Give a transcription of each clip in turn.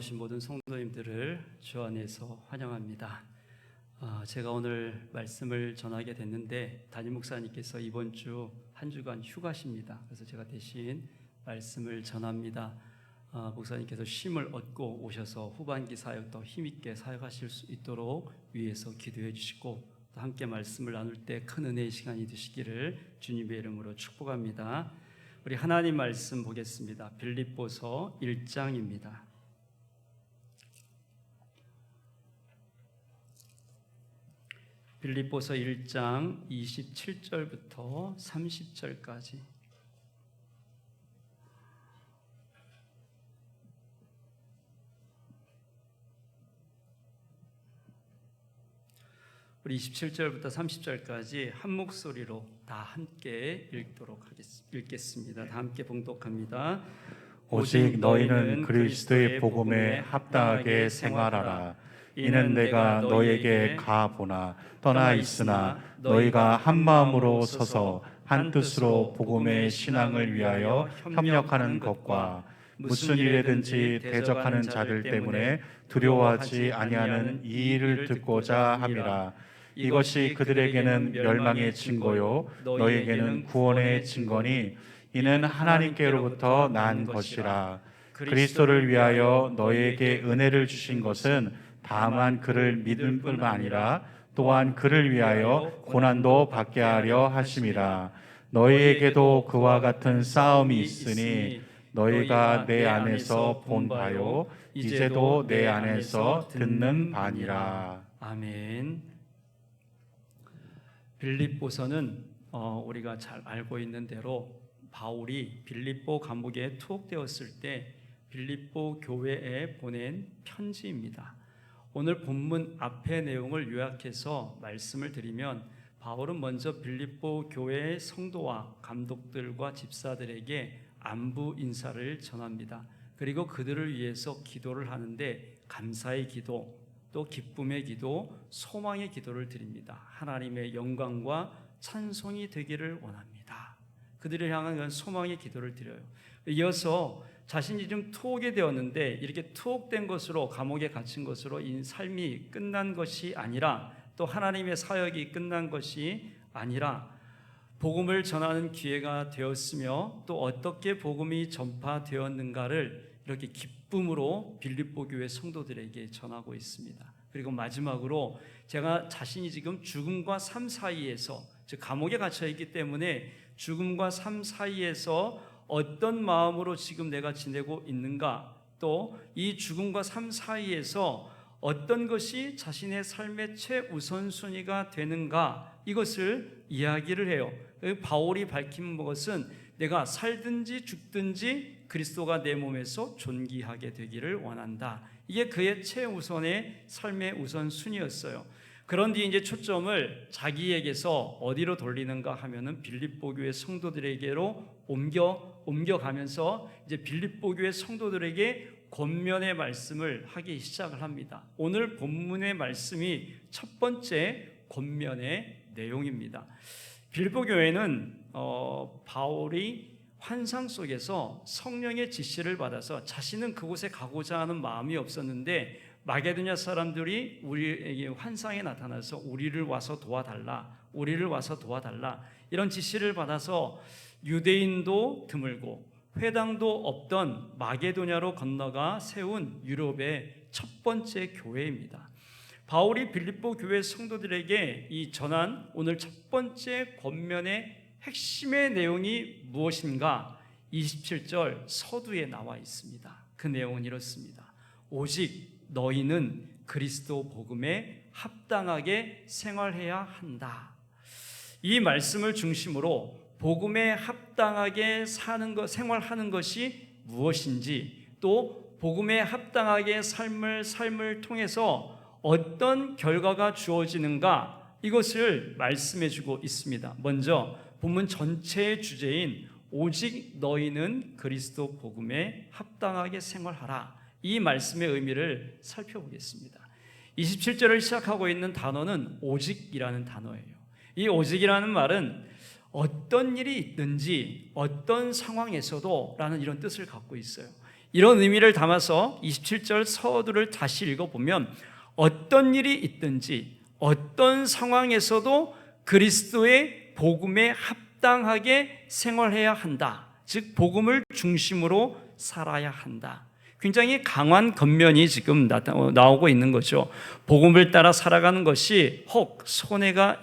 나오신 모든 성도님들을 주 안에서 환영합니다. 제가 오늘 말씀을 전하게 됐는데 담임 목사님께서 이번 주 한 주간 휴가십니다. 그래서 제가 대신 말씀을 전합니다. 목사님께서 쉼을 얻고 오셔서 후반기 사역 더 힘있게 사역하실 수 있도록 위에서 기도해 주시고 또 함께 말씀을 나눌 때 큰 은혜의 시간이 되시기를 주님의 이름으로 축복합니다. 우리 하나님 말씀 보겠습니다. 빌립보서 1장입니다. 빌립보서 1장 27절부터 30절까지. 우리 27절부터 30절까지 한 목소리로 다 함께 읽겠습니다. 다 함께 봉독합니다. 오직 너희는 그리스도의 복음에 합당하게 생활하라. 이는 내가 너희에게 가보나 떠나 있으나 너희가 한 마음으로 서서 한 뜻으로 복음의 신앙을 위하여 협력하는 것과 무슨 일에든지 대적하는 자들 때문에 두려워하지 아니하는 이 일을 듣고자 함이라. 이것이 그들에게는 멸망의 증거요 너희에게는 구원의 증거니 이는 하나님께로부터 난 것이라. 그리스도를 위하여 너희에게 은혜를 주신 것은 다만 그를 믿을 뿐만 아니라 또한 그를 위하여 고난도 받게 하려 하심이라. 너희에게도 그와 같은 싸움이 있으니 너희가 내 안에서 본 바요 이제도 내 안에서 듣는 바니라. 아멘. 빌립보서는 우리가 잘 알고 있는 대로 바울이 빌립보 감옥에 투옥되었을 때 빌립보 교회에 보낸 편지입니다. 오늘 본문 앞의 내용을 요약해서 말씀을 드리면 바울은 먼저 빌립보 교회의 성도와 감독들과 집사들에게 안부 인사를 전합니다. 그리고 그들을 위해서 기도를 하는데 감사의 기도, 또 기쁨의 기도, 소망의 기도를 드립니다. 하나님의 영광과 찬송이 되기를 원합니다. 그들을 향한 그런 소망의 기도를 드려요. 이어서 자신이 좀 투옥이 되었는데 이렇게 투옥된 것으로 감옥에 갇힌 것으로 이 삶이 끝난 것이 아니라 또 하나님의 사역이 끝난 것이 아니라 복음을 전하는 기회가 되었으며 또 어떻게 복음이 전파되었는가를 이렇게 기쁨으로 빌립보 교회 성도들에게 전하고 있습니다. 그리고 마지막으로 제가 자신이 지금 죽음과 삶 사이에서 즉 감옥에 갇혀 있기 때문에 죽음과 삶 사이에서 어떤 마음으로 지금 내가 지내고 있는가, 또 이 죽음과 삶 사이에서 어떤 것이 자신의 삶의 최우선순위가 되는가, 이것을 이야기를 해요. 바울이 밝힌 것은 내가 살든지 죽든지 그리스도가 내 몸에서 존귀하게 되기를 원한다. 이게 그의 최우선의 삶의 우선순위였어요. 그런데 이제 초점을 자기에게서 어디로 돌리는가 하면은 빌립보 교회 성도들에게로 옮겨가면서 이제 빌립보 교회 성도들에게 권면의 말씀을 하기 시작을 합니다. 오늘 본문의 말씀이 첫 번째 권면의 내용입니다. 빌립보 교회는 바울이 환상 속에서 성령의 지시를 받아서 자신은 그곳에 가고자 하는 마음이 없었는데 마게도냐 사람들이 우리에게 환상에 나타나서 우리를 와서 도와달라 이런 지시를 받아서 유대인도 드물고 회당도 없던 마게도냐로 건너가 세운 유럽의 첫 번째 교회입니다. 바울이 빌립보 교회 성도들에게 이 전한 오늘 첫 번째 권면의 핵심의 내용이 무엇인가? 27절 서두에 나와 있습니다. 그 내용은 이렇습니다. 오직 너희는 그리스도 복음에 합당하게 생활해야 한다. 이 말씀을 중심으로 복음에 합당하게 생활하는 것이 무엇인지, 또 복음에 합당하게 삶을 통해서 어떤 결과가 주어지는가, 이것을 말씀해 주고 있습니다. 먼저 본문 전체의 주제인 오직 너희는 그리스도 복음에 합당하게 생활하라, 이 말씀의 의미를 살펴보겠습니다. 27절을 시작하고 있는 단어는 오직이라는 단어예요. 이 오직이라는 말은 어떤 일이 있든지 어떤 상황에서도 라는 이런 뜻을 갖고 있어요. 이런 의미를 담아서 27절 서두를 다시 읽어보면 어떤 일이 있든지 어떤 상황에서도 그리스도의 복음에 합당하게 생활해야 한다. 즉 복음을 중심으로 살아야 한다. 굉장히 강한 겉면이 지금 나오고 있는 거죠. 복음을 따라 살아가는 것이 혹 손해가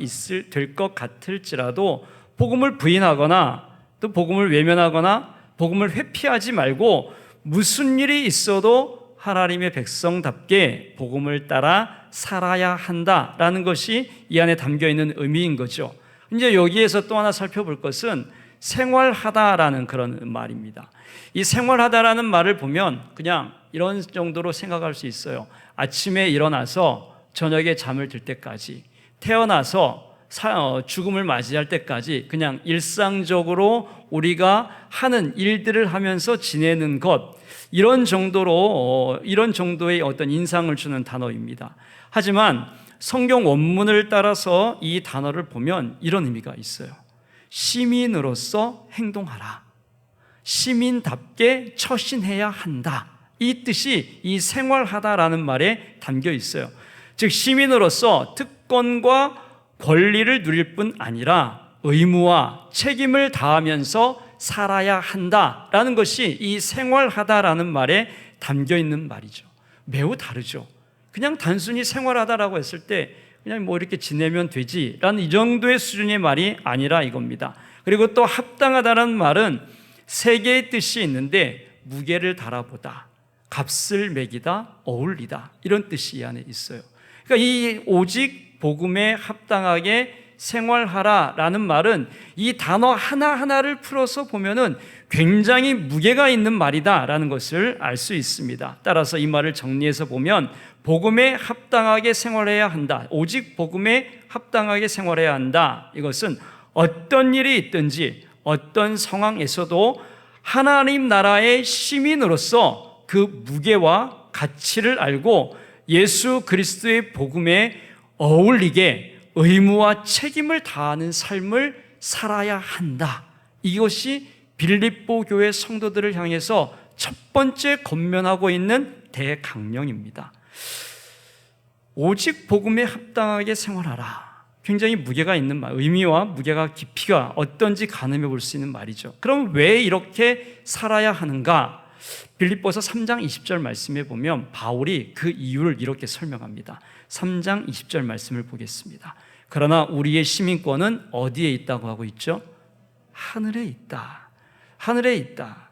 될 것 같을지라도 복음을 부인하거나 또 복음을 외면하거나 복음을 회피하지 말고 무슨 일이 있어도 하나님의 백성답게 복음을 따라 살아야 한다라는 것이 이 안에 담겨 있는 의미인 거죠. 이제 여기에서 또 하나 살펴볼 것은 생활하다라는 그런 말입니다. 이 생활하다라는 말을 보면 그냥 이런 정도로 생각할 수 있어요. 아침에 일어나서 저녁에 잠을 들 때까지, 태어나서 죽음을 맞이할 때까지 그냥 일상적으로 우리가 하는 일들을 하면서 지내는 것, 이런 정도의 어떤 인상을 주는 단어입니다. 하지만 성경 원문을 따라서 이 단어를 보면 이런 의미가 있어요. 시민으로서 행동하라. 시민답게 처신해야 한다. 이 뜻이 이 생활하다라는 말에 담겨 있어요. 즉 시민으로서 특권과 권리를 누릴 뿐 아니라 의무와 책임을 다하면서 살아야 한다라는 것이 이 생활하다라는 말에 담겨 있는 말이죠. 매우 다르죠. 그냥 단순히 생활하다라고 했을 때 그냥 뭐 이렇게 지내면 되지라는 이 정도의 수준의 말이 아니라 이겁니다. 그리고 또 합당하다라는 말은 세 개의 뜻이 있는데 무게를 달아보다, 값을 매기다, 어울리다, 이런 뜻이 이 안에 있어요. 그러니까 이 오직 복음에 합당하게 생활하라라는 말은 이 단어 하나하나를 풀어서 보면은 굉장히 무게가 있는 말이다라는 것을 알 수 있습니다. 따라서 이 말을 정리해서 보면 복음에 합당하게 생활해야 한다. 오직 복음에 합당하게 생활해야 한다. 이것은 어떤 일이 있든지 어떤 상황에서도 하나님 나라의 시민으로서 그 무게와 가치를 알고 예수 그리스도의 복음에 어울리게 의무와 책임을 다하는 삶을 살아야 한다. 이것이 빌립보 교회 성도들을 향해서 첫 번째 권면하고 있는 대강령입니다. 오직 복음에 합당하게 생활하라. 굉장히 무게가 있는 말, 의미와 무게가 깊이가 어떤지 가늠해 볼 수 있는 말이죠. 그럼 왜 이렇게 살아야 하는가? 빌립보서 3장 20절 말씀에 보면 바울이 그 이유를 이렇게 설명합니다. 3장 20절 말씀을 보겠습니다. 그러나 우리의 시민권은 어디에 있다고 하고 있죠? 하늘에 있다. 하늘에 있다.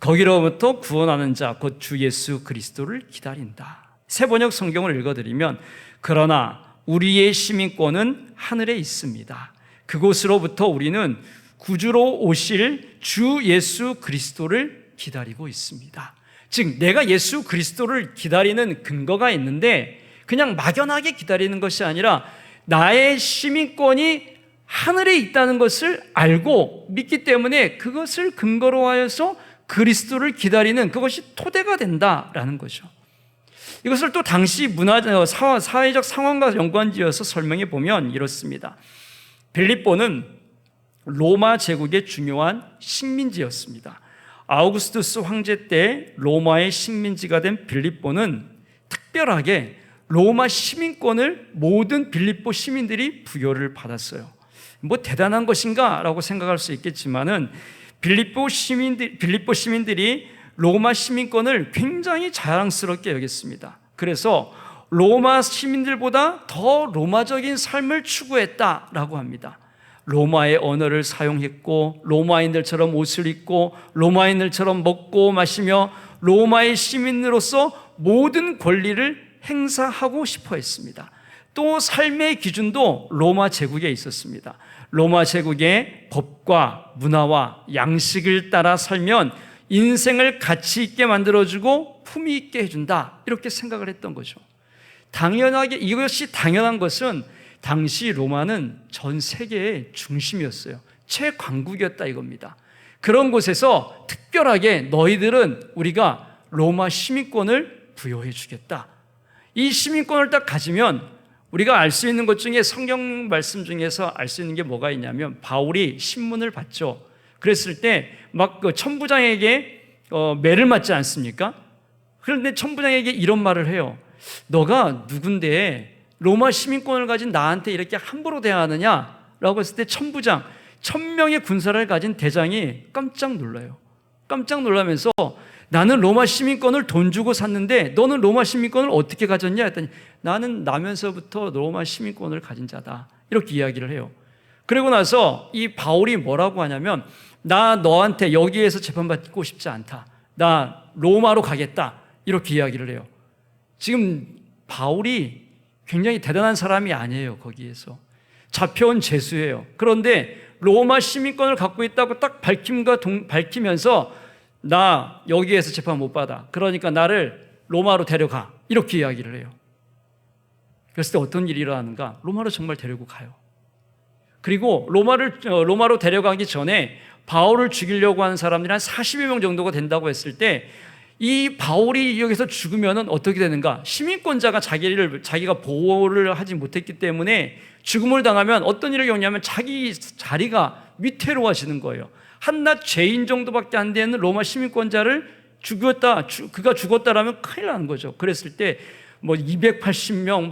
거기로부터 구원하는 자, 곧 주 예수 그리스도를 기다린다. 새번역 성경을 읽어드리면 그러나 우리의 시민권은 하늘에 있습니다. 그곳으로부터 우리는 구주로 오실 주 예수 그리스도를 기다리고 있습니다. 즉 내가 예수 그리스도를 기다리는 근거가 있는데 그냥 막연하게 기다리는 것이 아니라 나의 시민권이 하늘에 있다는 것을 알고 믿기 때문에 그것을 근거로 하여서 그리스도를 기다리는 그것이 토대가 된다라는 거죠. 이것을 또 당시 사회적 상황과 연관지어서 설명해 보면 이렇습니다. 빌립보는 로마 제국의 중요한 식민지였습니다. 아우구스투스 황제 때 로마의 식민지가 된 빌립보는 특별하게 로마 시민권을 모든 빌립보 시민들이 부여를 받았어요. 뭐 대단한 것인가 라고 생각할 수 있겠지만은 빌립보 시민들이 로마 시민권을 굉장히 자랑스럽게 여겼습니다. 그래서 로마 시민들보다 더 로마적인 삶을 추구했다라고 합니다. 로마의 언어를 사용했고 로마인들처럼 옷을 입고 로마인들처럼 먹고 마시며 로마의 시민으로서 모든 권리를 행사하고 싶어 했습니다. 또 삶의 기준도 로마 제국에 있었습니다. 로마 제국의 법과 문화와 양식을 따라 살면 인생을 가치 있게 만들어주고 품위 있게 해준다, 이렇게 생각을 했던 거죠. 당연하게 이것이 당연한 것은 당시 로마는 전 세계의 중심이었어요. 최강국이었다 이겁니다. 그런 곳에서 특별하게 너희들은 우리가 로마 시민권을 부여해 주겠다. 이 시민권을 딱 가지면 우리가 알 수 있는 것 중에 성경 말씀 중에서 알 수 있는 게 뭐가 있냐면 바울이 신문을 받죠. 그랬을 때 막 그 천부장에게 매를 맞지 않습니까? 그런데 천부장에게 이런 말을 해요. 너가 누군데 로마 시민권을 가진 나한테 이렇게 함부로 대하느냐라고 했을 때 천부장, 1000명의 군사를 가진 대장이 깜짝 놀라요. 깜짝 놀라면서 나는 로마 시민권을 돈 주고 샀는데 너는 로마 시민권을 어떻게 가졌냐 했더니 나는 나면서부터 로마 시민권을 가진 자다, 이렇게 이야기를 해요. 그리고 나서 이 바울이 뭐라고 하냐면 나 너한테 여기에서 재판받고 싶지 않다, 나 로마로 가겠다, 이렇게 이야기를 해요. 지금 바울이 굉장히 대단한 사람이 아니에요. 거기에서 잡혀온 죄수예요. 그런데 로마 시민권을 갖고 있다고 딱 밝히면서 나 여기에서 재판 못 받아, 그러니까 나를 로마로 데려가, 이렇게 이야기를 해요. 그랬을 때 어떤 일이 일어나는가? 로마로 정말 데리고 가요. 그리고 로마로 데려가기 전에 바울을 죽이려고 하는 사람들이 한 40여 명 정도가 된다고 했을 때 이 바울이 여기서 죽으면 어떻게 되는가? 시민권자가 자기가 보호를 하지 못했기 때문에 죽음을 당하면 어떤 일을 겪냐면 자기 자리가 위태로워지는 거예요. 한낱 죄인 정도밖에 안 되는 로마 시민권자를 그가 죽었다라면 큰일 나는 거죠. 그랬을 때 280명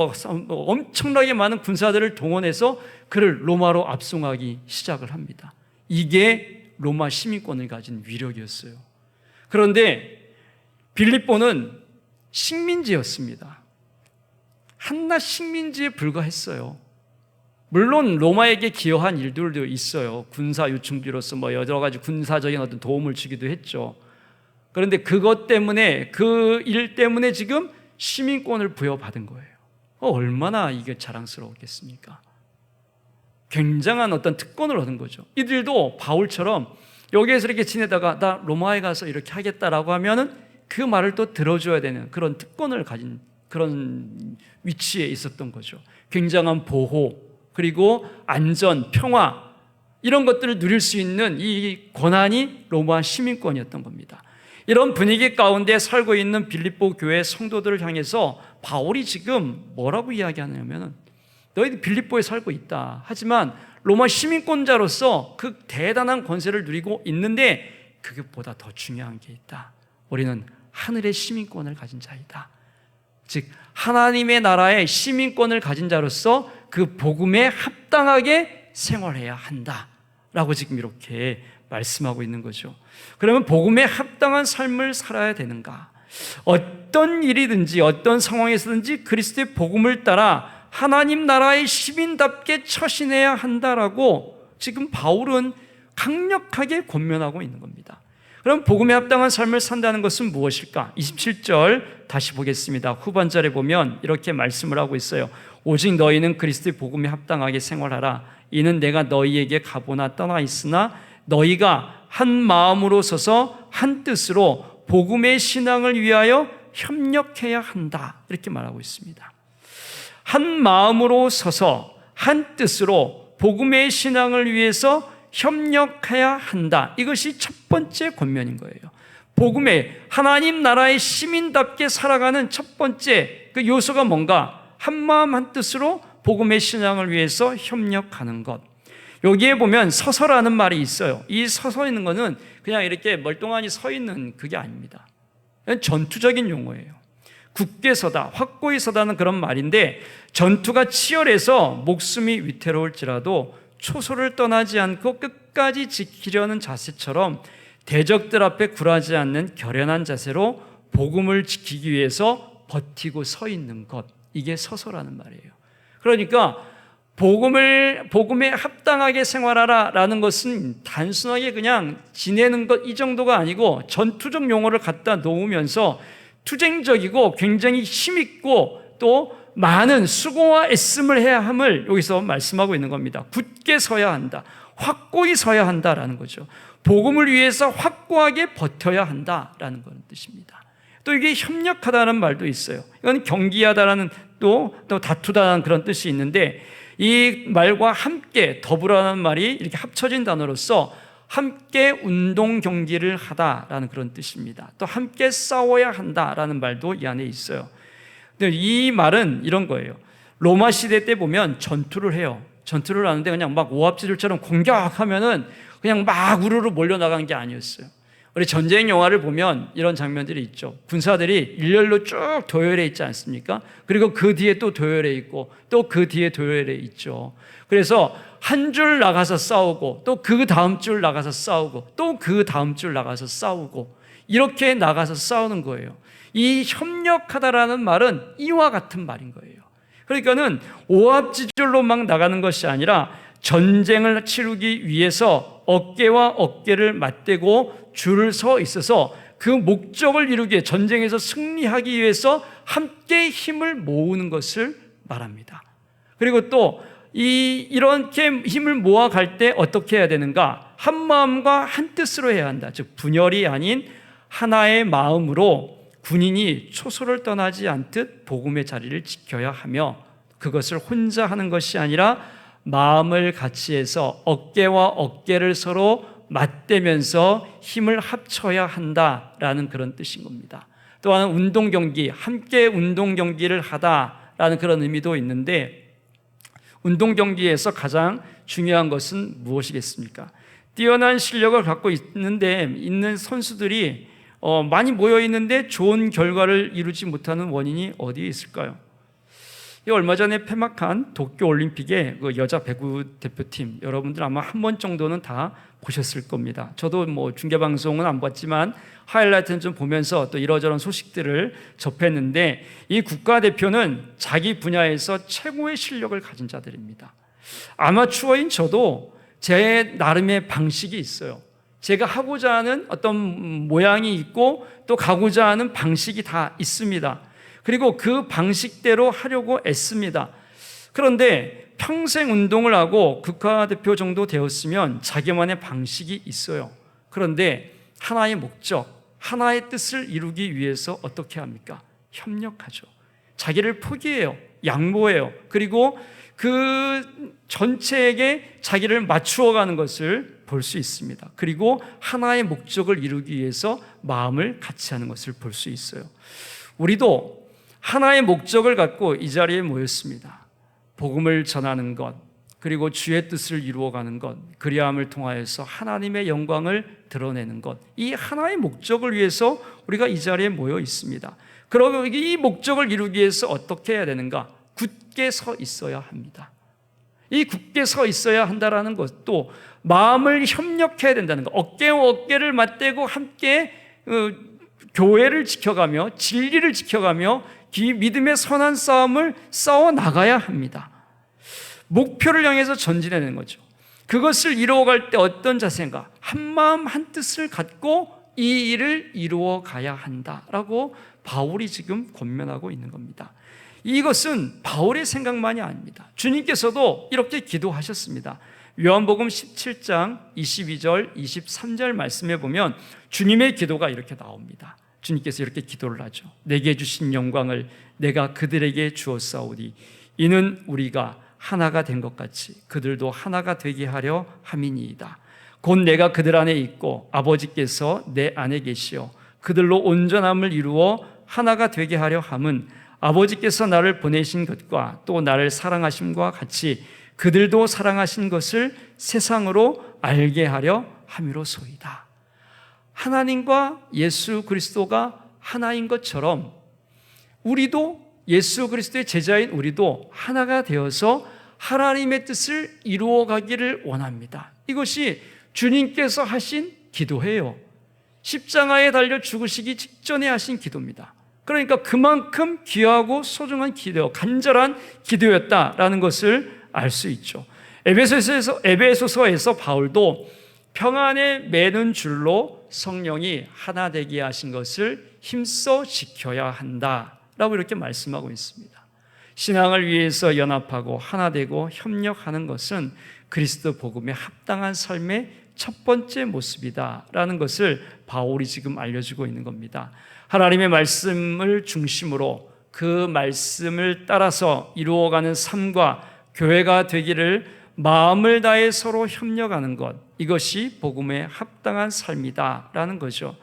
엄청나게 많은 군사들을 동원해서 그를 로마로 압송하기 시작을 합니다. 이게 로마 시민권을 가진 위력이었어요. 그런데 빌립보는 식민지였습니다. 한낱 식민지에 불과했어요. 물론 로마에게 기여한 일들도 있어요. 군사 요충지로서 여러 가지 군사적인 어떤 도움을 주기도 했죠. 그런데 그것 때문에, 그 일 때문에 지금 시민권을 부여받은 거예요. 얼마나 이게 자랑스러웠겠습니까? 굉장한 어떤 특권을 얻은 거죠. 이들도 바울처럼 여기에서 이렇게 지내다가 나 로마에 가서 이렇게 하겠다라고 하면은 그 말을 또 들어줘야 되는 그런 특권을 가진 그런 위치에 있었던 거죠. 굉장한 보호, 그리고 안전, 평화, 이런 것들을 누릴 수 있는 이 권한이 로마 시민권이었던 겁니다. 이런 분위기 가운데 살고 있는 빌립보 교회 성도들을 향해서 바울이 지금 뭐라고 이야기하냐면 너희들 빌립보에 살고 있다, 하지만 로마 시민권자로서 그 대단한 권세를 누리고 있는데 그것보다 더 중요한 게 있다. 우리는 하늘의 시민권을 가진 자이다. 즉 하나님의 나라의 시민권을 가진 자로서 그 복음에 합당하게 생활해야 한다라고 지금 이렇게 말씀하고 있는 거죠. 그러면 복음에 합당한 삶을 살아야 되는가? 어떤 일이든지 어떤 상황에서든지 그리스도의 복음을 따라 하나님 나라의 시민답게 처신해야 한다라고 지금 바울은 강력하게 권면하고 있는 겁니다. 그럼 복음에 합당한 삶을 산다는 것은 무엇일까? 27절 다시 보겠습니다. 후반절에 보면 이렇게 말씀을 하고 있어요. 오직 너희는 그리스도의 복음에 합당하게 생활하라. 이는 내가 너희에게 가보나 떠나 있으나 너희가 한 마음으로 서서 한 뜻으로 복음의 신앙을 위하여 협력해야 한다, 이렇게 말하고 있습니다. 한 마음으로 서서 한 뜻으로 복음의 신앙을 위해서 협력해야 한다. 이것이 첫 번째 권면인 거예요. 복음의 하나님 나라의 시민답게 살아가는 첫 번째 그 요소가 뭔가? 한 마음 한 뜻으로 복음의 신앙을 위해서 협력하는 것. 여기에 보면 서서라는 말이 있어요. 이 서서 있는 거는 그냥 이렇게 멀뚱하니 서 있는 그게 아닙니다. 전투적인 용어예요. 굳게 서다, 확고히 서다는 그런 말인데, 전투가 치열해서 목숨이 위태로울지라도 초소를 떠나지 않고 끝까지 지키려는 자세처럼 대적들 앞에 굴하지 않는 결연한 자세로 복음을 지키기 위해서 버티고 서 있는 것, 이게 서서라는 말이에요. 그러니까 복음에 합당하게 생활하라라는 것은 단순하게 그냥 지내는 것, 이 정도가 아니고 전투적 용어를 갖다 놓으면서 투쟁적이고 굉장히 힘있고 또 많은 수고와 애씀을 해야 함을 여기서 말씀하고 있는 겁니다. 굳게 서야 한다, 확고히 서야 한다라는 거죠. 복음을 위해서 확고하게 버텨야 한다라는 그런 뜻입니다. 또 이게 협력하다는 말도 있어요. 이건 경기하다라는 또 다투다라는 그런 뜻이 있는데, 이 말과 함께 더불어라는 말이 이렇게 합쳐진 단어로서 함께 운동 경기를 하다라는 그런 뜻입니다. 또 함께 싸워야 한다라는 말도 이 안에 있어요. 근데 이 말은 이런 거예요. 로마 시대 때 보면 전투를 해요. 전투를 하는데 그냥 막 오합지졸처럼 공격하면은 그냥 막 우르르 몰려나간 게 아니었어요. 우리 전쟁 영화를 보면 이런 장면들이 있죠. 군사들이 일렬로 쭉 도열해 있지 않습니까? 그리고 그 뒤에 또 도열해 있고 또 그 뒤에 도열해 있죠. 그래서 한 줄 나가서 싸우고 또 그 다음 줄 나가서 싸우고 또 그 다음 줄 나가서 싸우고 이렇게 나가서 싸우는 거예요. 이 협력하다라는 말은 이와 같은 말인 거예요. 그러니까는 오합지졸로 막 나가는 것이 아니라 전쟁을 치르기 위해서 어깨와 어깨를 맞대고 줄을 서 있어서 그 목적을 이루기 위해 전쟁에서 승리하기 위해서 함께 힘을 모으는 것을 말합니다. 그리고 또 이렇게 힘을 모아갈 때 어떻게 해야 되는가? 한 마음과 한 뜻으로 해야 한다. 즉 분열이 아닌 하나의 마음으로 군인이 초소를 떠나지 않듯 복음의 자리를 지켜야 하며 그것을 혼자 하는 것이 아니라 마음을 같이 해서 어깨와 어깨를 서로 맞대면서 힘을 합쳐야 한다라는 그런 뜻인 겁니다. 또한 운동 경기, 함께 운동 경기를 하다라는 그런 의미도 있는데 운동 경기에서 가장 중요한 것은 무엇이겠습니까? 뛰어난 실력을 갖고 있는 선수들이 많이 모여 있는데 좋은 결과를 이루지 못하는 원인이 어디에 있을까요? 얼마 전에 폐막한 도쿄 올림픽의 그 여자 배구 대표팀 여러분들 아마 한 번 정도는 다 보셨을 겁니다. 저도 뭐 중계 방송은 안 봤지만 하이라이트는 좀 보면서 또 이러저런 소식들을 접했는데 이 국가대표는 자기 분야에서 최고의 실력을 가진 자들입니다. 아마추어인 저도 제 나름의 방식이 있어요. 제가 하고자 하는 어떤 모양이 있고 또 가고자 하는 방식이 다 있습니다. 그리고 그 방식대로 하려고 애씁니다. 그런데 평생 운동을 하고 국가대표 정도 되었으면 자기만의 방식이 있어요. 그런데 하나의 목적, 하나의 뜻을 이루기 위해서 어떻게 합니까? 협력하죠. 자기를 포기해요. 양보해요. 그리고 그 전체에게 자기를 맞추어 가는 것을 볼 수 있습니다. 그리고 하나의 목적을 이루기 위해서 마음을 같이 하는 것을 볼 수 있어요. 우리도 하나의 목적을 갖고 이 자리에 모였습니다. 복음을 전하는 것, 그리고 주의 뜻을 이루어가는 것, 그리함을 통하여서 하나님의 영광을 드러내는 것, 이 하나의 목적을 위해서 우리가 이 자리에 모여 있습니다. 그러고 이 목적을 이루기 위해서 어떻게 해야 되는가? 굳게 서 있어야 합니다. 이 굳게 서 있어야 한다는 것도 마음을 협력해야 된다는 것, 어깨와 어깨를 맞대고 함께 교회를 지켜가며 진리를 지켜가며 믿음의 선한 싸움을 싸워 나가야 합니다. 목표를 향해서 전진하는 거죠. 그것을 이루어갈 때 어떤 자세인가? 한 마음 한 뜻을 갖고 이 일을 이루어 가야 한다라고 바울이 지금 권면하고 있는 겁니다. 이것은 바울의 생각만이 아닙니다. 주님께서도 이렇게 기도하셨습니다. 요한복음 17장 22절 23절 말씀에 보면 주님의 기도가 이렇게 나옵니다. 주님께서 이렇게 기도를 하죠. 내게 주신 영광을 내가 그들에게 주었사오니 이는 우리가 하나가 된 것 같이 그들도 하나가 되게 하려 함이니이다. 곧 내가 그들 안에 있고 아버지께서 내 안에 계시어 그들로 온전함을 이루어 하나가 되게 하려 함은 아버지께서 나를 보내신 것과 또 나를 사랑하심과 같이 그들도 사랑하신 것을 세상으로 알게 하려 함이로소이다. 하나님과 예수 그리스도가 하나인 것처럼 우리도 예수 그리스도의 제자인 우리도 하나가 되어서 하나님의 뜻을 이루어 가기를 원합니다. 이것이 주님께서 하신 기도예요. 십자가에 달려 죽으시기 직전에 하신 기도입니다. 그러니까 그만큼 귀하고 소중한 기도, 간절한 기도였다라는 것을 알 수 있죠. 에베소서에서 바울도 평안에 매는 줄로 성령이 하나 되게 하신 것을 힘써 지켜야 한다라고 이렇게 말씀하고 있습니다. 신앙을 위해서 연합하고 하나 되고 협력하는 것은 그리스도 복음에 합당한 삶의 첫 번째 모습이다라는 것을 바울이 지금 알려주고 있는 겁니다. 하나님의 말씀을 중심으로 그 말씀을 따라서 이루어가는 삶과 교회가 되기를 마음을 다해 서로 협력하는 것, 이것이 복음에 합당한 삶이다라는 거죠.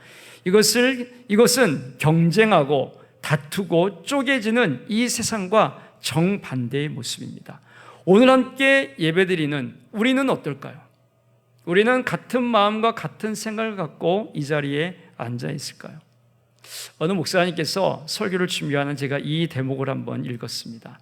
이것은 경쟁하고 다투고 쪼개지는 이 세상과 정반대의 모습입니다. 오늘 함께 예배드리는 우리는 어떨까요? 우리는 같은 마음과 같은 생각을 갖고 이 자리에 앉아 있을까요? 어느 목사님께서 설교를 준비하는 제가 이 대목을 한번 읽었습니다.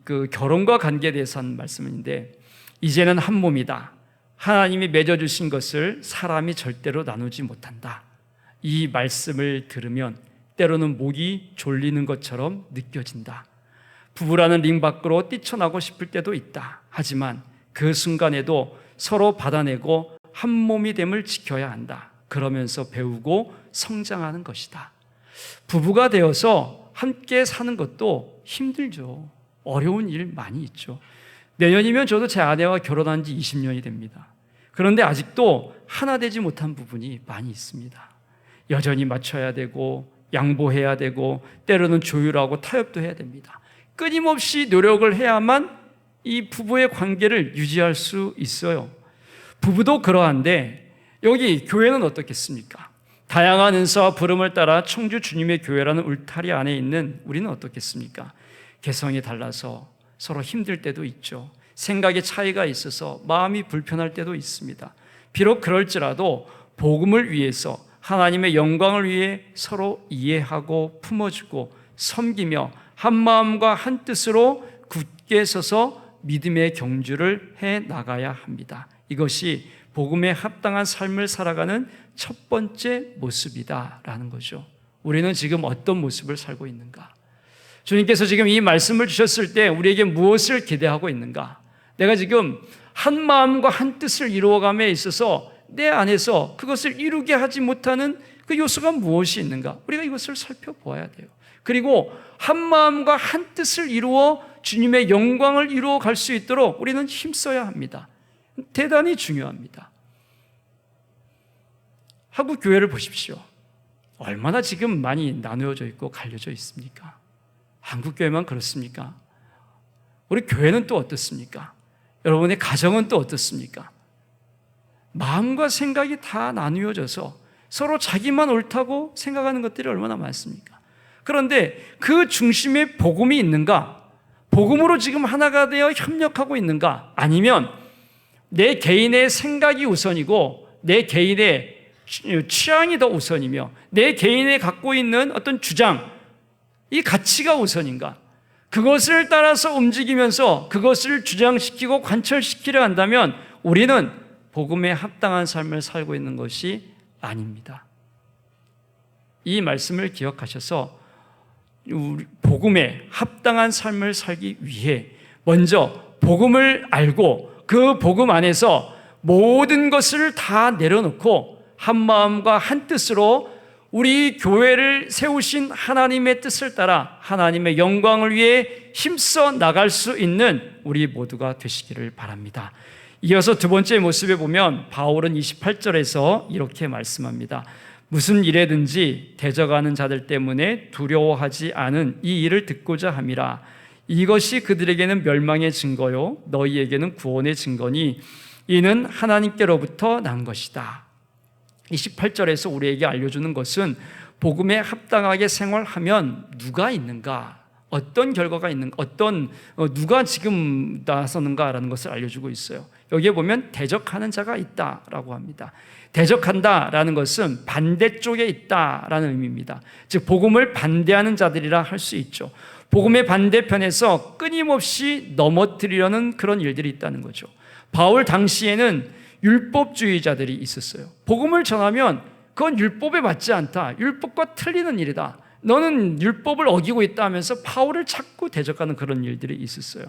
그 결혼과 관계에 대해서 한 말씀인데, 이제는 한 몸이다. 하나님이 맺어주신 것을 사람이 절대로 나누지 못한다. 이 말씀을 들으면 때로는 목이 졸리는 것처럼 느껴진다. 부부라는 링 밖으로 뛰쳐나고 싶을 때도 있다. 하지만 그 순간에도 서로 받아내고 한 몸이 됨을 지켜야 한다. 그러면서 배우고 성장하는 것이다. 부부가 되어서 함께 사는 것도 힘들죠. 어려운 일 많이 있죠. 내년이면 저도 제 아내와 결혼한 지 20년이 됩니다. 그런데 아직도 하나 되지 못한 부분이 많이 있습니다. 여전히 맞춰야 되고 양보해야 되고 때로는 조율하고 타협도 해야 됩니다. 끊임없이 노력을 해야만 이 부부의 관계를 유지할 수 있어요. 부부도 그러한데 여기 교회는 어떻겠습니까? 다양한 은사와 부름을 따라 청주 주님의 교회라는 울타리 안에 있는 우리는 어떻겠습니까? 개성이 달라서 서로 힘들 때도 있죠. 생각의 차이가 있어서 마음이 불편할 때도 있습니다. 비록 그럴지라도 복음을 위해서 하나님의 영광을 위해 서로 이해하고 품어주고 섬기며 한 마음과 한 뜻으로 굳게 서서 믿음의 경주를 해 나가야 합니다. 이것이 복음에 합당한 삶을 살아가는 첫 번째 모습이다라는 거죠. 우리는 지금 어떤 모습을 살고 있는가? 주님께서 지금 이 말씀을 주셨을 때 우리에게 무엇을 기대하고 있는가? 내가 지금 한 마음과 한 뜻을 이루어감에 있어서 내 안에서 그것을 이루게 하지 못하는 그 요소가 무엇이 있는가? 우리가 이것을 살펴보아야 돼요. 그리고 한 마음과 한 뜻을 이루어 주님의 영광을 이루어 갈 수 있도록 우리는 힘써야 합니다. 대단히 중요합니다. 한국 교회를 보십시오. 얼마나 지금 많이 나누어져 있고 갈려져 있습니까? 한국 교회만 그렇습니까? 우리 교회는 또 어떻습니까? 여러분의 가정은 또 어떻습니까? 마음과 생각이 다 나누어져서 서로 자기만 옳다고 생각하는 것들이 얼마나 많습니까? 그런데 그 중심에 복음이 있는가? 복음으로 지금 하나가 되어 협력하고 있는가? 아니면 내 개인의 생각이 우선이고 내 개인의 취향이 더 우선이며 내 개인이 갖고 있는 어떤 주장, 이 가치가 우선인가? 그것을 따라서 움직이면서 그것을 주장시키고 관철시키려 한다면 우리는 복음에 합당한 삶을 살고 있는 것이 아닙니다. 이 말씀을 기억하셔서 복음에 합당한 삶을 살기 위해 먼저 복음을 알고 그 복음 안에서 모든 것을 다 내려놓고 한 마음과 한 뜻으로 우리 교회를 세우신 하나님의 뜻을 따라 하나님의 영광을 위해 힘써 나갈 수 있는 우리 모두가 되시기를 바랍니다. 이어서 두 번째 모습에 보면 바울은 28절에서 이렇게 말씀합니다. 무슨 일에든지 대적하는 자들 때문에 두려워하지 않은 이 일을 듣고자 함이라. 이것이 그들에게는 멸망의 증거요 너희에게는 구원의 증거니 이는 하나님께로부터 난 것이다. 28절에서 우리에게 알려주는 것은 복음에 합당하게 생활하면 누가 있는가, 어떤 결과가 있는가, 누가 지금 나서는가라는 것을 알려주고 있어요. 여기에 보면 대적하는 자가 있다라고 합니다. 대적한다라는 것은 반대쪽에 있다라는 의미입니다. 즉 복음을 반대하는 자들이라 할 수 있죠. 복음의 반대편에서 끊임없이 넘어뜨리려는 그런 일들이 있다는 거죠. 바울 당시에는 율법주의자들이 있었어요. 복음을 전하면 그건 율법에 맞지 않다. 율법과 틀리는 일이다. 너는 율법을 어기고 있다 하면서 바울을 자꾸 대적하는 그런 일들이 있었어요.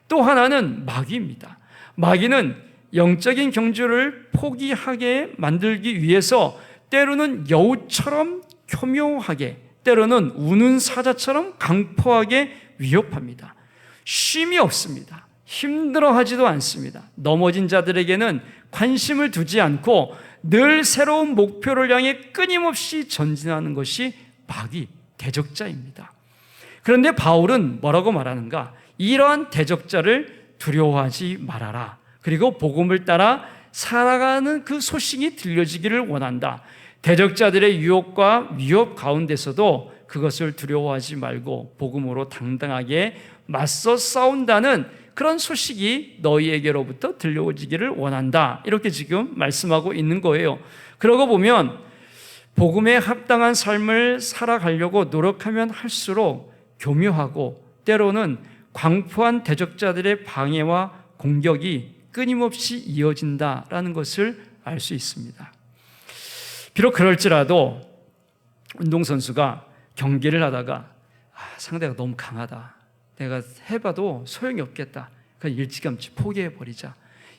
또 하나는 마귀입니다. 마귀는 영적인 경주를 포기하게 만들기 위해서 때로는 여우처럼 교묘하게, 때로는 우는 사자처럼 강포하게 위협합니다. 쉼이 없습니다. 힘들어하지도 않습니다. 넘어진 자들에게는 관심을 두지 않고 늘 새로운 목표를 향해 끊임없이 전진하는 것이 마귀, 대적자입니다. 그런데 바울은 뭐라고 말하는가? 이러한 대적자를 두려워하지 말아라. 그리고 복음을 따라 살아가는 그 소식이 들려지기를 원한다. 대적자들의 유혹과 위협 가운데서도 그것을 두려워하지 말고 복음으로 당당하게 맞서 싸운다는 그런 소식이 너희에게로부터 들려오기를 원한다. 이렇게 지금 말씀하고 있는 거예요. 그러고 보면 복음에 합당한 삶을 살아가려고 노력하면 할수록 교묘하고 때로는 광포한 대적자들의 방해와 공격이 끊임없이 이어진다라는 것을 알 수 있습니다. 비록 그럴지라도 운동선수가 경기를 하다가 상대가 너무 강하다, 내가 해봐도 소용이 없겠다, 그냥 일찌감치 포기해버리자,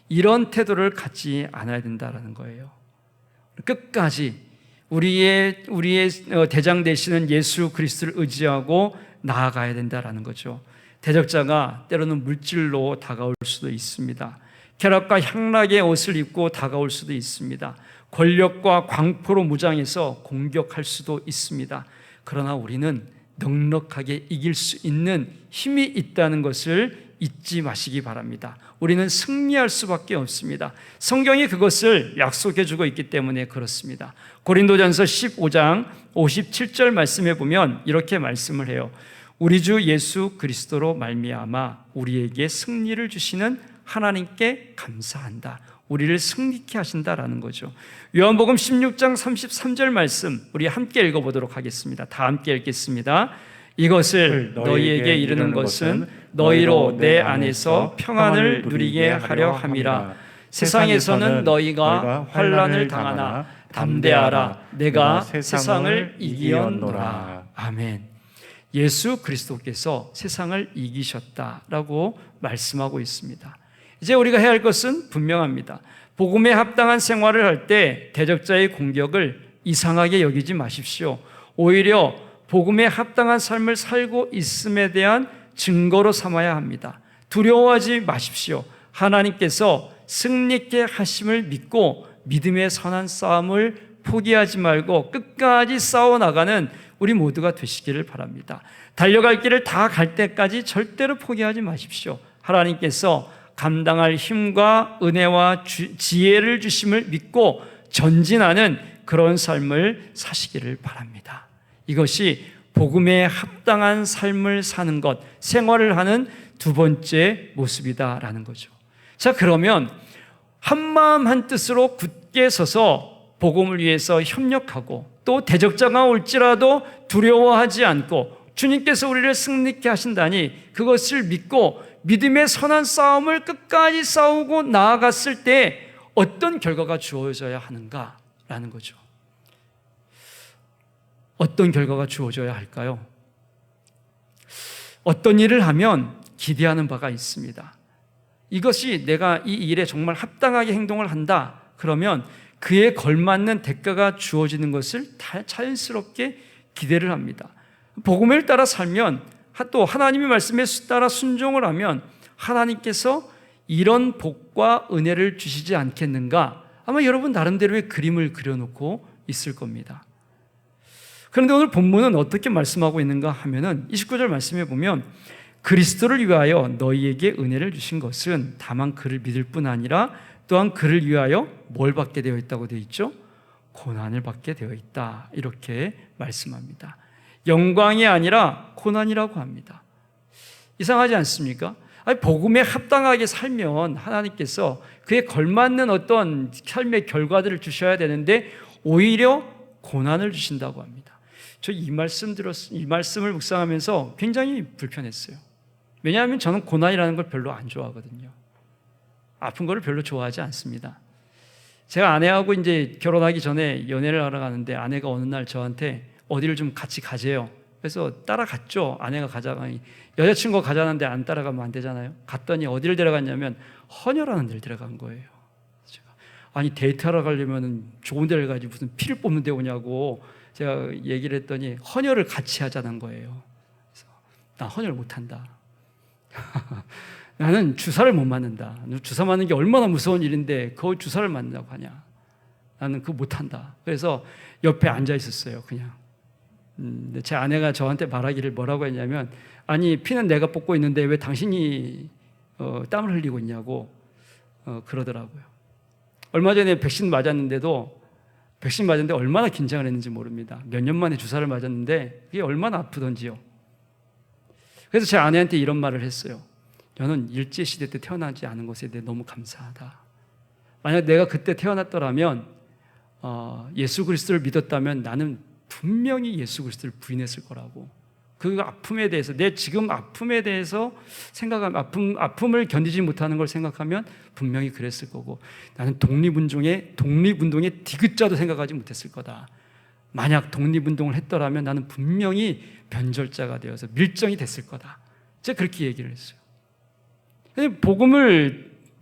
이런 태도를 갖지 않아야 된다는 거예요. 끝까지 우리의 대장 되시는 예수 그리스도를 의지하고 나아가야 된다는 거죠. 대적자가 때로는 물질로 다가올 수도 있습니다. 쾌락과 향락의 옷을 입고 다가올 수도 있습니다. 권력과 광포로 무장해서 공격할 수도 있습니다. 그러나 우리는 넉넉하게 이길 수 있는 힘이 있다는 것을 잊지 마시기 바랍니다. 우리는 승리할 수밖에 없습니다. 성경이 그것을 약속해 주고 있기 때문에 그렇습니다. 고린도전서 15장 57절 말씀에 보면 이렇게 말씀을 해요. 우리 주 예수 그리스도로 말미암아 우리에게 승리를 주시는 하나님께 감사한다. 우리를 승리케 하신다라는 거죠. 요한복음 16장 33절 말씀 우리 함께 읽어보도록 하겠습니다. 다 함께 읽겠습니다. 이것을 너희에게 이르는 것은 너희로 내 안에서 평안을 누리게 하려 함이라. 세상에서는 너희가 환난을 당하나 담대하라. 내가 세상을 이기었노라. 아멘. 예수 그리스도께서 세상을 이기셨다라고 말씀하고 있습니다. 이제 우리가 해야 할 것은 분명합니다. 복음에 합당한 생활을 할 때 대적자의 공격을 이상하게 여기지 마십시오. 오히려 복음에 합당한 삶을 살고 있음에 대한 증거로 삼아야 합니다. 두려워하지 마십시오. 하나님께서 승리케 하심을 믿고 믿음의 선한 싸움을 포기하지 말고 끝까지 싸워나가는 우리 모두가 되시기를 바랍니다. 달려갈 길을 다 갈 때까지 절대로 포기하지 마십시오. 하나님께서 감당할 힘과 은혜와 지혜를 주심을 믿고 전진하는 그런 삶을 사시기를 바랍니다. 이것이 복음에 합당한 삶을 사는 것, 생활을 하는 두 번째 모습이다라는 거죠. 자, 그러면 한마음 한뜻으로 굳게 서서 복음을 위해서 협력하고 또 대적자가 올지라도 두려워하지 않고 주님께서 우리를 승리케 하신다니 그것을 믿고 믿음의 선한 싸움을 끝까지 싸우고 나아갔을 때 어떤 결과가 주어져야 하는가라는 거죠. 어떤 결과가 주어져야 할까요? 어떤 일을 하면 기대하는 바가 있습니다. 이것이 내가 이 일에 정말 합당하게 행동을 한다 그러면 그에 걸맞는 대가가 주어지는 것을 자연스럽게 기대를 합니다. 복음을 따라 살면 또 하나님의 말씀에 따라 순종을 하면 하나님께서 이런 복과 은혜를 주시지 않겠는가? 아마 여러분 나름대로의 그림을 그려놓고 있을 겁니다. 그런데 오늘 본문은 어떻게 말씀하고 있는가 하면은 29절 말씀에 보면 그리스도를 위하여 너희에게 은혜를 주신 것은 다만 그를 믿을 뿐 아니라 또한 그를 위하여 뭘 받게 되어 있다고 되어 있죠? 고난을 받게 되어 있다. 이렇게 말씀합니다. 영광이 아니라 고난이라고 합니다. 이상하지 않습니까? 아니, 복음에 합당하게 살면 하나님께서 그에 걸맞는 어떤 삶의 결과들을 주셔야 되는데 오히려 고난을 주신다고 합니다. 저 이 말씀을 묵상하면서 굉장히 불편했어요. 왜냐하면 저는 고난이라는 걸 별로 안 좋아하거든요. 아픈 거를 별로 좋아하지 않습니다. 제가 아내하고 이제 결혼하기 전에 연애를 하러 가는데 아내가 어느 날 저한테 어디를 좀 같이 가재요. 그래서 따라갔죠. 아내가 가자니 여자친구가 가자는데 안 따라가면 안 되잖아요. 갔더니 어디를 데려갔냐면 헌혈하는 데를 데려간 거예요. 제가 아니 데이트하러 가려면 좋은 데를 가지 무슨 피를 뽑는 데 오냐고 제가 얘기를 했더니 헌혈을 같이 하자는 거예요. 그래서 나 헌혈 못한다. 나는 주사를 못 맞는다. 주사 맞는 게 얼마나 무서운 일인데 그걸 주사를 맞는다고 하냐. 나는 그거 못한다. 그래서 옆에 앉아 있었어요. 그냥. 제 아내가 저한테 말하기를 뭐라고 했냐면 아니 피는 내가 뽑고 있는데 왜 당신이 땀을 흘리고 있냐고 그러더라고요. 얼마 전에 백신 맞았는데 얼마나 긴장을 했는지 모릅니다. 몇 년 만에 주사를 맞았는데 그게 얼마나 아프던지요. 그래서 제 아내한테 이런 말을 했어요. 너는 일제시대 때 태어나지 않은 것에 대해 너무 감사하다. 만약 내가 그때 태어났더라면 예수 그리스도를 믿었다면 나는 분명히 예수 그리스도를 부인했을 거라고. 그 아픔에 대해서, 내 지금 아픔에 대해서 생각하면, 아픔을 견디지 못하는 걸 생각하면 분명히 그랬을 거고, 나는 독립운동의 디귿자도 생각하지 못했을 거다. 만약 독립운동을 했더라면 나는 분명히 변절자가 되어서 밀정이 됐을 거다. 제가 그렇게 얘기를 했어요.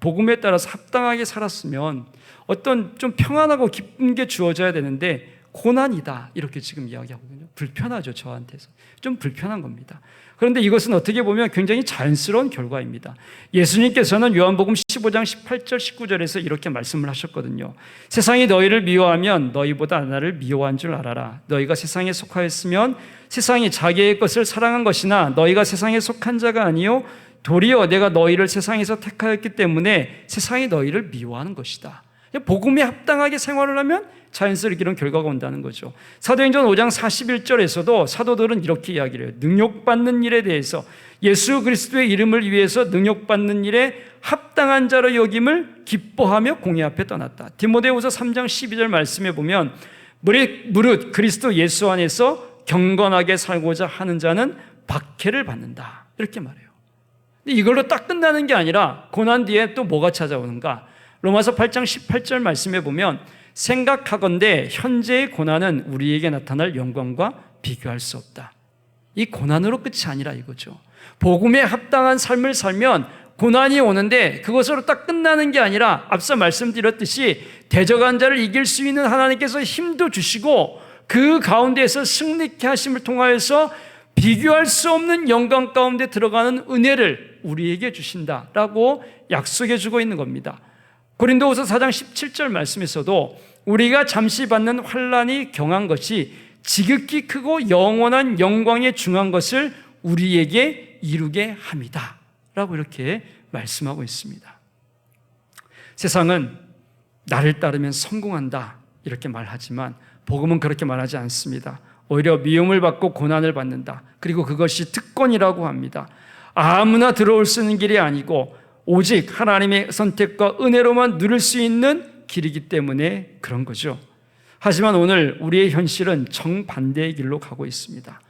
복음에 따라서 합당하게 살았으면 어떤 좀 평안하고 기쁜 게 주어져야 되는데 고난이다 이렇게 지금 이야기하거든요. 불편하죠. 저한테서 좀 불편한 겁니다. 그런데 이것은 어떻게 보면 굉장히 자연스러운 결과입니다. 예수님께서는 요한복음 15장 18절 19절에서 이렇게 말씀을 하셨거든요. 세상이 너희를 미워하면 너희보다 나를 미워한 줄 알아라. 너희가 세상에 속하였으면 세상이 자기의 것을 사랑한 것이나 너희가 세상에 속한 자가 아니요 도리어 내가 너희를 세상에서 택하였기 때문에 세상이 너희를 미워하는 것이다. 복음에 합당하게 생활을 하면 자연스럽게 이런 결과가 온다는 거죠. 사도행전 5장 41절에서도 사도들은 이렇게 이야기를 해요. 능욕받는 일에 대해서 예수 그리스도의 이름을 위해서 능욕받는 일에 합당한 자로 여김을 기뻐하며 공회 앞에 떠났다. 디모데후서 3장 12절 말씀에 보면 무릇 그리스도 예수 안에서 경건하게 살고자 하는 자는 박해를 받는다. 이렇게 말해요. 근데 이걸로 딱 끝나는 게 아니라 고난 뒤에 또 뭐가 찾아오는가? 로마서 8장 18절 말씀에 보면 생각하건대 현재의 고난은 우리에게 나타날 영광과 비교할 수 없다. 이 고난으로 끝이 아니라 이거죠. 복음에 합당한 삶을 살면 고난이 오는데 그것으로 딱 끝나는 게 아니라 앞서 말씀드렸듯이 대적한 자를 이길 수 있는 하나님께서 힘도 주시고 그 가운데에서 승리케 하심을 통하여서 비교할 수 없는 영광 가운데 들어가는 은혜를 우리에게 주신다라고 약속해 주고 있는 겁니다. 고린도후서 4장 17절 말씀에서도 우리가 잠시 받는 환난이 경한 것이 지극히 크고 영원한 영광에 중한 것을 우리에게 이루게 함이다 라고 이렇게 말씀하고 있습니다. 세상은 나를 따르면 성공한다 이렇게 말하지만 복음은 그렇게 말하지 않습니다. 오히려 미움을 받고 고난을 받는다. 그리고 그것이 특권이라고 합니다. 아무나 들어올 수 있는 길이 아니고 오직 하나님의 선택과 은혜로만 누릴 수 있는 길이기 때문에 그런 거죠. 하지만 오늘 우리의 현실은 정반대의 길로 가고 있습니다.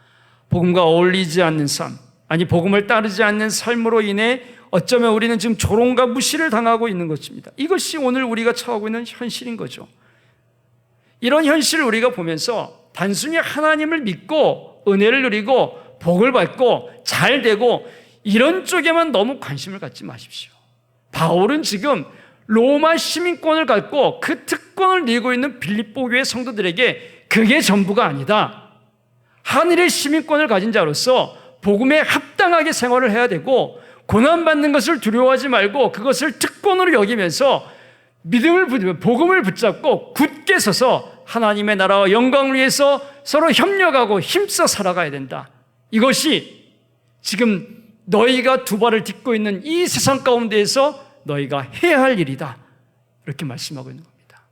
복음과 어울리지 않는 삶, 아니 복음을 따르지 않는 삶으로 인해 어쩌면 우리는 지금 조롱과 무시를 당하고 있는 것입니다. 이것이 오늘 우리가 처하고 있는 현실인 거죠. 이런 현실을 우리가 보면서 단순히 하나님을 믿고 은혜를 누리고 복을 받고 잘 되고 이런 쪽에만 너무 관심을 갖지 마십시오. 바울은 지금 로마 시민권을 갖고 그 특권을 누리고 있는 빌립보 교회 성도들에게 그게 전부가 아니다. 하늘의 시민권을 가진 자로서 복음에 합당하게 생활을 해야 되고 고난받는 것을 두려워하지 말고 그것을 특권으로 여기면서 복음을 붙잡고 굳게 서서 하나님의 나라와 영광을 위해서 서로 협력하고 힘써 살아가야 된다. 이것이 지금 너희가 두 발을 딛고 있는 이 세상 가운데에서 너희가 해야 할 일이다. 이렇게 말씀하고 있는 겁니다.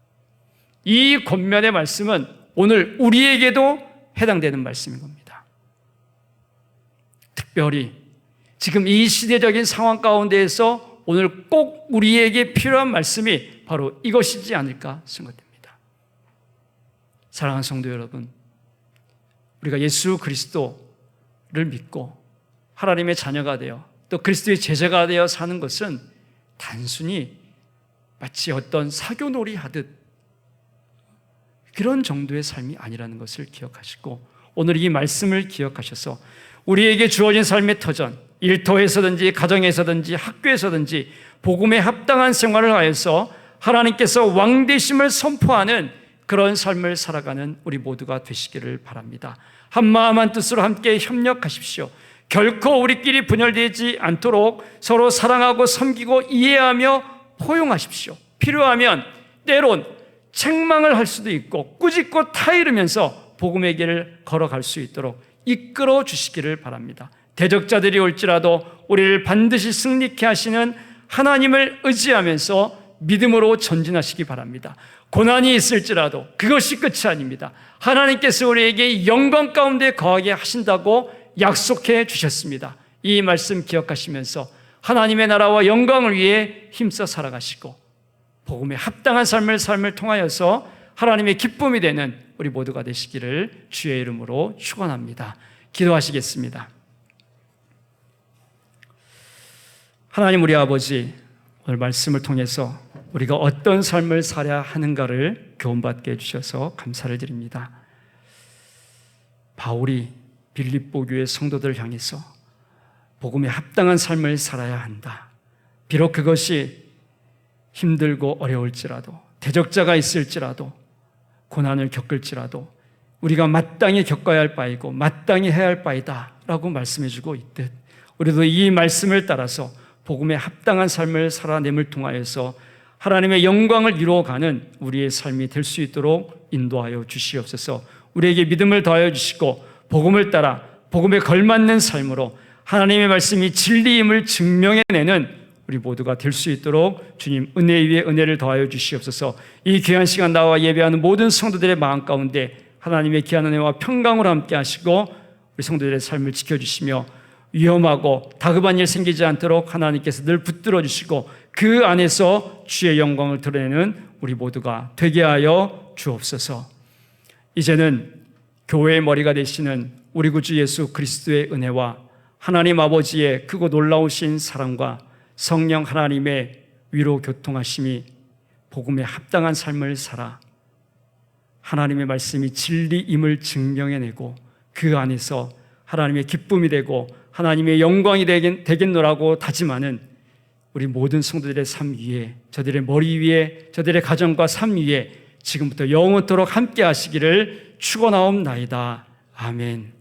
이 권면의 말씀은 오늘 우리에게도 해당되는 말씀인 겁니다. 특별히 지금 이 시대적인 상황 가운데에서 오늘 꼭 우리에게 필요한 말씀이 바로 이것이지 않을까 생각됩니다. 사랑하는 성도 여러분, 우리가 예수 그리스도를 믿고 하나님의 자녀가 되어 또 그리스도의 제자가 되어 사는 것은 단순히 마치 어떤 사교놀이 하듯 그런 정도의 삶이 아니라는 것을 기억하시고 오늘 이 말씀을 기억하셔서 우리에게 주어진 삶의 터전, 일터에서든지 가정에서든지 학교에서든지 복음에 합당한 생활을 하여서 하나님께서 왕되심을 선포하는 그런 삶을 살아가는 우리 모두가 되시기를 바랍니다. 한마음 한뜻으로 함께 협력하십시오. 결코 우리끼리 분열되지 않도록 서로 사랑하고 섬기고 이해하며 포용하십시오. 필요하면 때론 책망을 할 수도 있고 꾸짖고 타이르면서 복음의 길을 걸어갈 수 있도록 이끌어 주시기를 바랍니다. 대적자들이 올지라도 우리를 반드시 승리케 하시는 하나님을 의지하면서 믿음으로 전진하시기 바랍니다. 고난이 있을지라도 그것이 끝이 아닙니다. 하나님께서 우리에게 영광 가운데 거하게 하신다고 약속해 주셨습니다. 이 말씀 기억하시면서 하나님의 나라와 영광을 위해 힘써 살아가시고 복음에 합당한 삶을 통하여서 하나님의 기쁨이 되는 우리 모두가 되시기를 주의 이름으로 축원합니다. 기도하시겠습니다. 하나님 우리 아버지, 오늘 말씀을 통해서 우리가 어떤 삶을 살아야 하는가를 교훈받게 해주셔서 감사를 드립니다. 바울이 빌립보 교회 성도들을 향해서 복음에 합당한 삶을 살아야 한다. 비록 그것이 힘들고 어려울지라도, 대적자가 있을지라도, 고난을 겪을지라도 우리가 마땅히 겪어야 할 바이고 마땅히 해야 할 바이다 라고 말씀해주고 있듯, 우리도 이 말씀을 따라서 복음에 합당한 삶을 살아냄을 통하여서 하나님의 영광을 이루어가는 우리의 삶이 될 수 있도록 인도하여 주시옵소서. 우리에게 믿음을 더하여 주시고 복음을 따라 복음에 걸맞는 삶으로 하나님의 말씀이 진리임을 증명해내는 우리 모두가 될 수 있도록 주님 은혜 위에 은혜를 더하여 주시옵소서. 이 귀한 시간 나와 예배하는 모든 성도들의 마음 가운데 하나님의 귀한 은혜와 평강으로 함께 하시고 우리 성도들의 삶을 지켜주시며 위험하고 다급한 일 생기지 않도록 하나님께서 늘 붙들어 주시고 그 안에서 주의 영광을 드러내는 우리 모두가 되게 하여 주옵소서. 이제는 교회의 머리가 되시는 우리 구주 예수 그리스도의 은혜와 하나님 아버지의 크고 놀라우신 사랑과 성령 하나님의 위로 교통하심이 복음에 합당한 삶을 살아 하나님의 말씀이 진리임을 증명해내고 그 안에서 하나님의 기쁨이 되고 하나님의 영광이 되겠노라고 다짐하는 우리 모든 성도들의 삶 위에, 저들의 머리 위에, 저들의 가정과 삶 위에 지금부터 영원토록 함께 하시기를 축원하옵나이다. 아멘.